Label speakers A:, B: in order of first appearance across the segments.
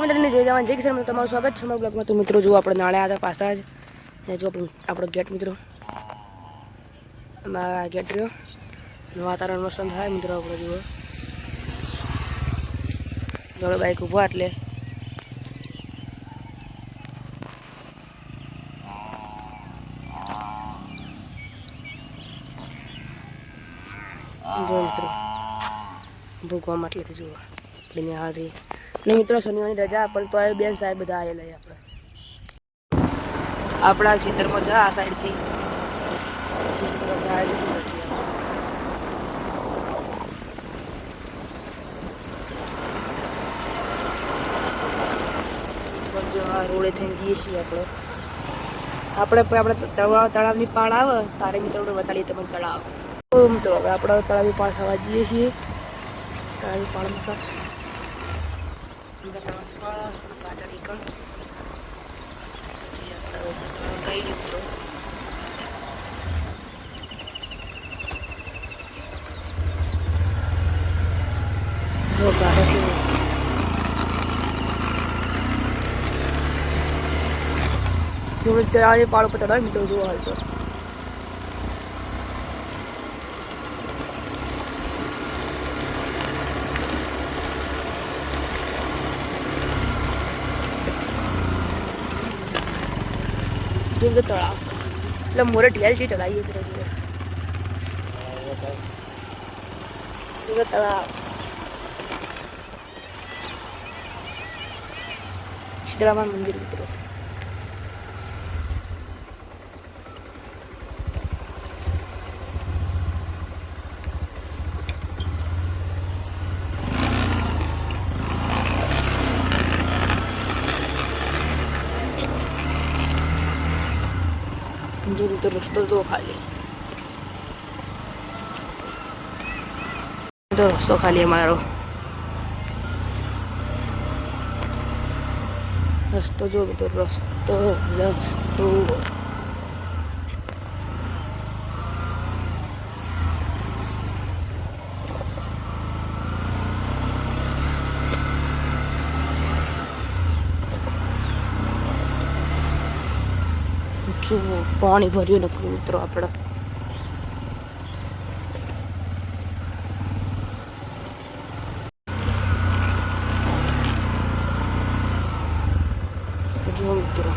A: મિત્રોને જય જવાન જય કિસાન તમારું સ્વાગત છે અમારા બ્લોગમાં. તો મિત્રો જો આપણે નાળે આવ્યા પાછા જ ને જો આપણો ગેટ મિત્રો આ ગેટ રહ્યો વાતાવરણ મસ્ત થાય મિત્રો. આપણે જુઓ જોડે બાઈક ઊભા એટલે જો મિત્રો ભૂગવા માટલેથી જુઓ આપણે નિહાળ રહી ને મિત્રો. શનિવારની રજા પણ તો આ બેન સાહેબ બધા આવેલા આપણે આપણા ખેતરમાં જા આ સાઈડથી રોડે થઈને જઈએ છીએ આપણે તળાવની પાળ આવે તારે મિત્રો બતાડીએ તમને તળાવ. મિત્રો હવે આપણે તળાવની પાળ થવા જઈએ છીએ. તળાવની પાળમાં કઈ મિત્રો જો ગાડા જોડે તળાવની પાળ ઉપર ચડાવે મિત્રો જોવા હાલ તો તળાવ એટલે મોરે ઢેલ છે ચડાવીએ તળાવ શીતળામાન મંદિર મિત્રો. જો તો રસ્તો તો ખાલી અમારો રસ્તો જો તો રસ્તો પાણી ભર્યું નથી મિત્રો. આપણે જો મિત્રો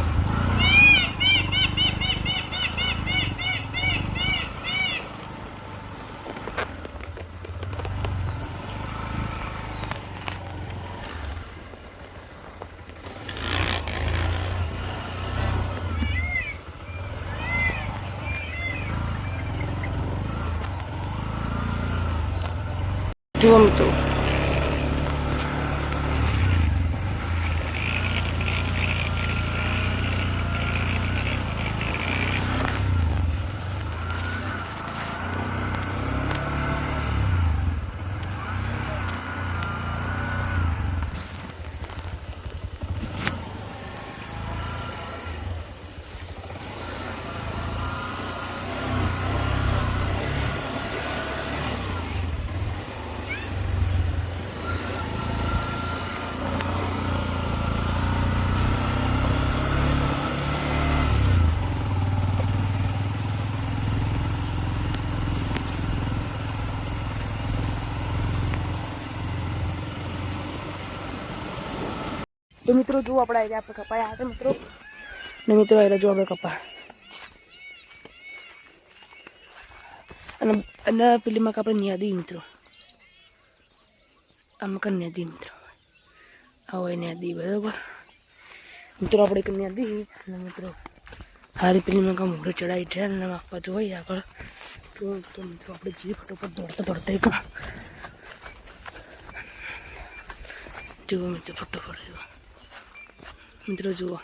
A: જુઓ મિત્રો તો મિત્રો જો આપણે કપાયા હતા મિત્રો ને મિત્રો એટલે જો આપણે કપા અને પેલીમાં આપણે ન્યાદી મિત્રો આમાં કઈ ન્યાદી મિત્રો આવો ન્યાદી બરાબર મિત્રો. આપણે એક ન્યાદી અને મિત્રો હારી પેલીમાં કામ મોરે ચડાવી છે ને આપવા જોઈએ આગળ તો મિત્રો આપણે જે ફટોફટ દોડતા એક જુઓ મિત્રો ફટોફટ જુઓ મિત્રો જુઓ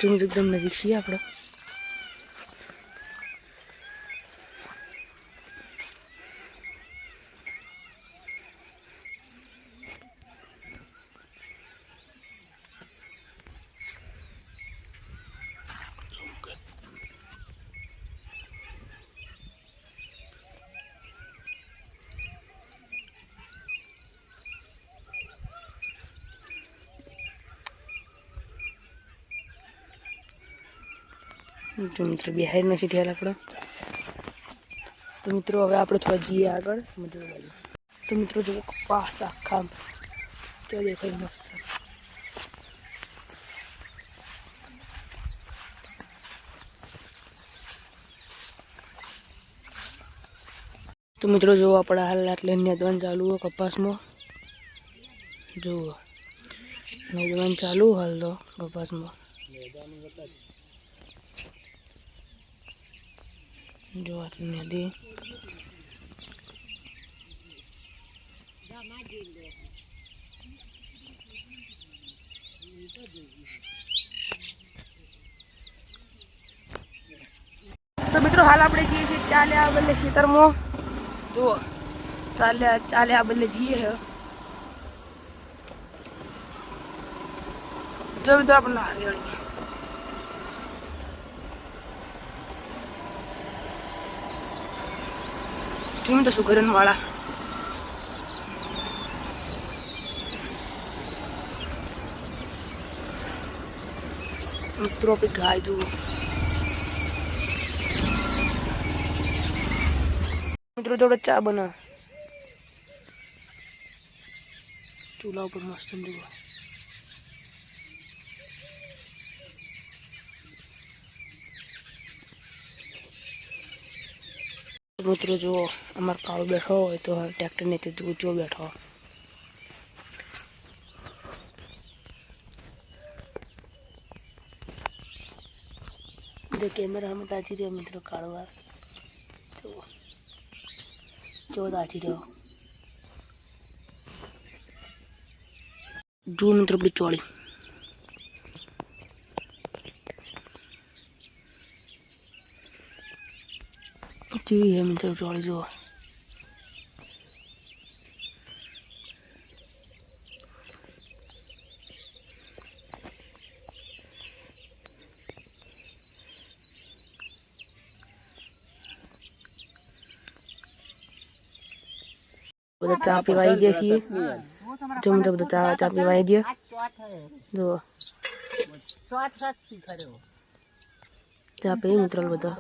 A: એકદમ નજીક છીએ આપણે. જો મિત્રો બિહાર નથી ઠેલ આપણો. તો મિત્રો હવે આપણે થોડા જઈએ આગળ મજૂર બાજુ. તો મિત્રો જો કપાસ આખા તો દેખાય મસ્ત. તો મિત્રો જો આપણે હાલ એટલે નેદવાન ચાલુ હોય કપાસમાં. જુઓ નેદવાન ચાલુ હાલ તો કપાસમાં. જો આટલી નેદી તો મિત્રો હાલ આપણે જઈએ છીએ ચાલ્યા બદલે ખેતરમાં. જુઓ ચાલ્યા બદલે જઈએ છે. જો મિત્રો આપણે હરિયાળી કેમ તો સુગરન વાળા મિત્રો આપણે ગાય જુઓ. મિત્રો જોડે ચા બના ચૂલા ઉપર મસ્ત જુઓ. મિત્રો જુઓ અમારો કાળો બેઠો હોય તો ટ્રેક્ટર નીચે ઊંચો બેઠો. કેમેરામાં તાજી રહ્યો મિત્રો કાળવા જુઓ જો તાજી રહ્યો. જુઓ મિત્રો આપણી ચોળી કેવી હે મિત્રો ચોળી જુઓ. બધા ચા પીવા આવી ગયા છીએ. જો મિત્રો બધા ચા પીવા આવી ગયા. જુઓ ચા પી મિત્રો બધા.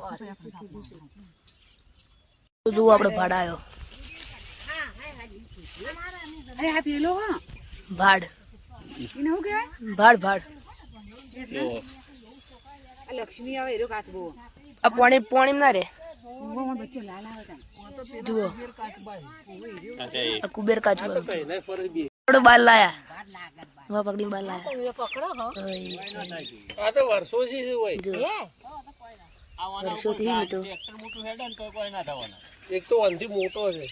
A: જુઓ આપણે ભાડ આવ્યો. ભાડ ભાડ
B: લક્ષ્મી આવે એરો કાચબો
A: આ પાણી ના રે. જુઓ કુબેર કાચબો બાર લાયા પકડી બાર લાયા વર્ષોથી
C: એક તો અંધી મોટો છે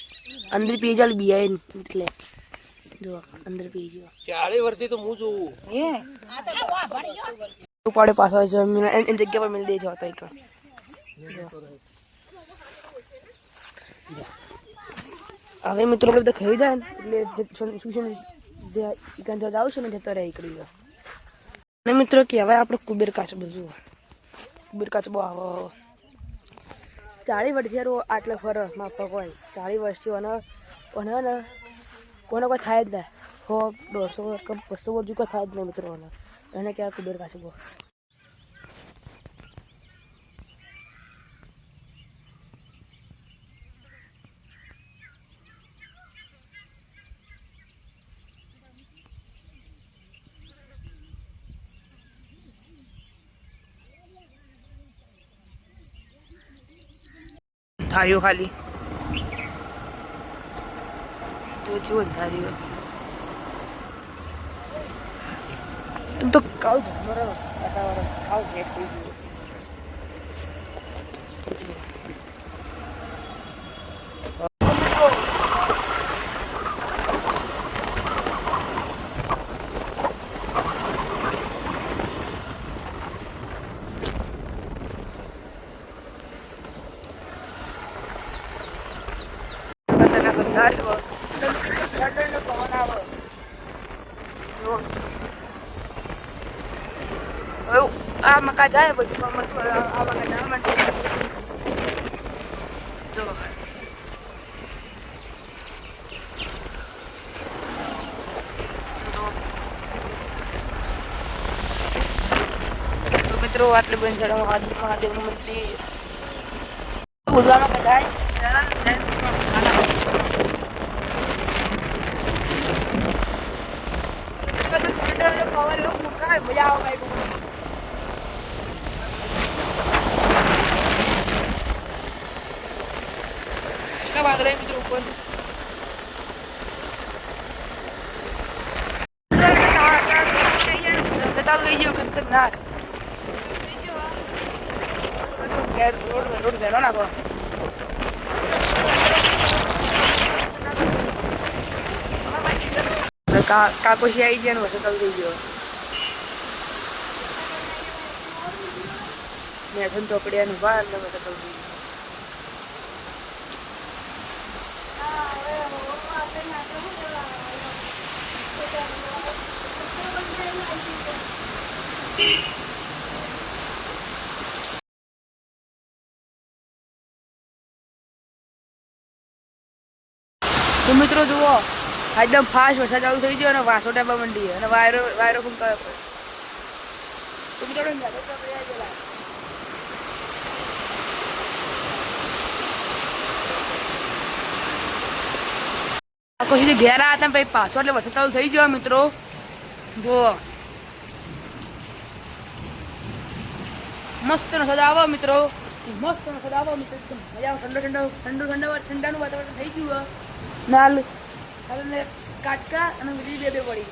A: અંદર પી જાલ બિયાય એટલે જો અંદર પી જો
C: 40 વર્ષથી તો હું જોઉં
A: પડે પાછો જમીન એની જગ્યા પર મિલ દે જો તો એક હવે મિત્રો આપણે ખાઈ જાય ને એટલે શું છે ઇકાન જો જાવ છે ને જતો રહે એકડી ગયો. અને મિત્રો કહેવાય આપણે કુબેર કાચબો જુઓ. કુબેર કાચબો આવો 40 વર્ષથી આટલે ફરે માફક હોય 40 વર્ષથી અને ને કોને કોઈ થાય જ ના 100 150 વર્ષ 200 વર્ષ કોઈ થાય જ નહીં મિત્રો એને કહેવાય કુબેર કાચબો. થારીઓ ખાલી તો જુઓ થારીઓ तुम तो काउ मरो वातावरण काउ गेट से આ મકા જાય બધું મળતું આ મકા ના માટે તો મિત્રો મિત્રો આટલે બેન ચડવા મહાદેવનું મંદિર બોલવામાં ગાઈસ પાવર એવો મુકાય મજા આવે ભાઈ વાદળે મિત્રો ઉપર લઈ ગયો ખતરનાક રોડ વેલો નાખો કાકોશી આવી ગયા ને વસો ચાલુ થઈ ગયો મેઠન ચોકડિયાનું બાર ને વસો ચાલુ થઈ તો મિત્રો જુઓ એકદમ ફાસ્ટ વરસાદ ચાલુ થઈ ગયો અને વાસો ટાપા મંડી અને વાયરો ખૂબ કયો તો મિત્રો પછી ઘેર આવ્યા હતા પછી પાછો એટલે વરસાદ ચાલુ થઈ ગયો મિત્રો જુઓ મસ્ત વરસાદ આવો મિત્રો મસ્ત વરસાદ આવો મિત્રો મજા આવે ઠંડાનું વાતાવરણ થઈ ગયું નાલ કાટકા અને બધી બે પડી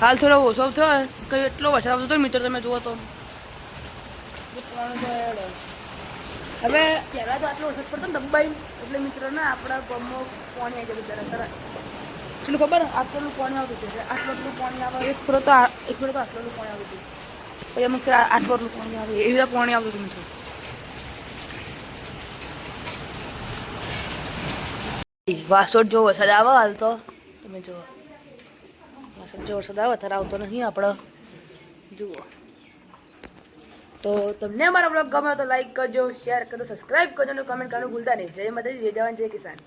A: હાલ થોડો ઓછો થયો કઈ એટલો વરસાદ આવતો હતો મિત્રો તમે જુઓ તો હવે પહેલાં તો આટલો વરસાદ પડતો ને દબાઈ એટલે મિત્રો ને આપણા ગામમાં પાણી આવી જતું તરત એટલું ખબર આટલું પાણી આવતું હતું આટલું પાણી આવે એક ફેરો તો આટલું પાણી આવતું હતું પછી અમુક આટલું પાણી આવે એવી રીતે પાણી આવતું હતું મિત્રો વાસોડ જો વરસાદ આવે હાલ તો તમે જુઓ વાસોડ જો વરસાદ આવે ત્યારે આવતો નહીં આપણે જુઓ તો તમને અમારો બ્લોગ ગમે તો લાઈક કરજો શેર કરજો સબસ્ક્રાઈબ કરજો અને કમેન્ટ કરવાનું ભૂલતા નહીં જય માતાજી જય જવાન જય કિસાન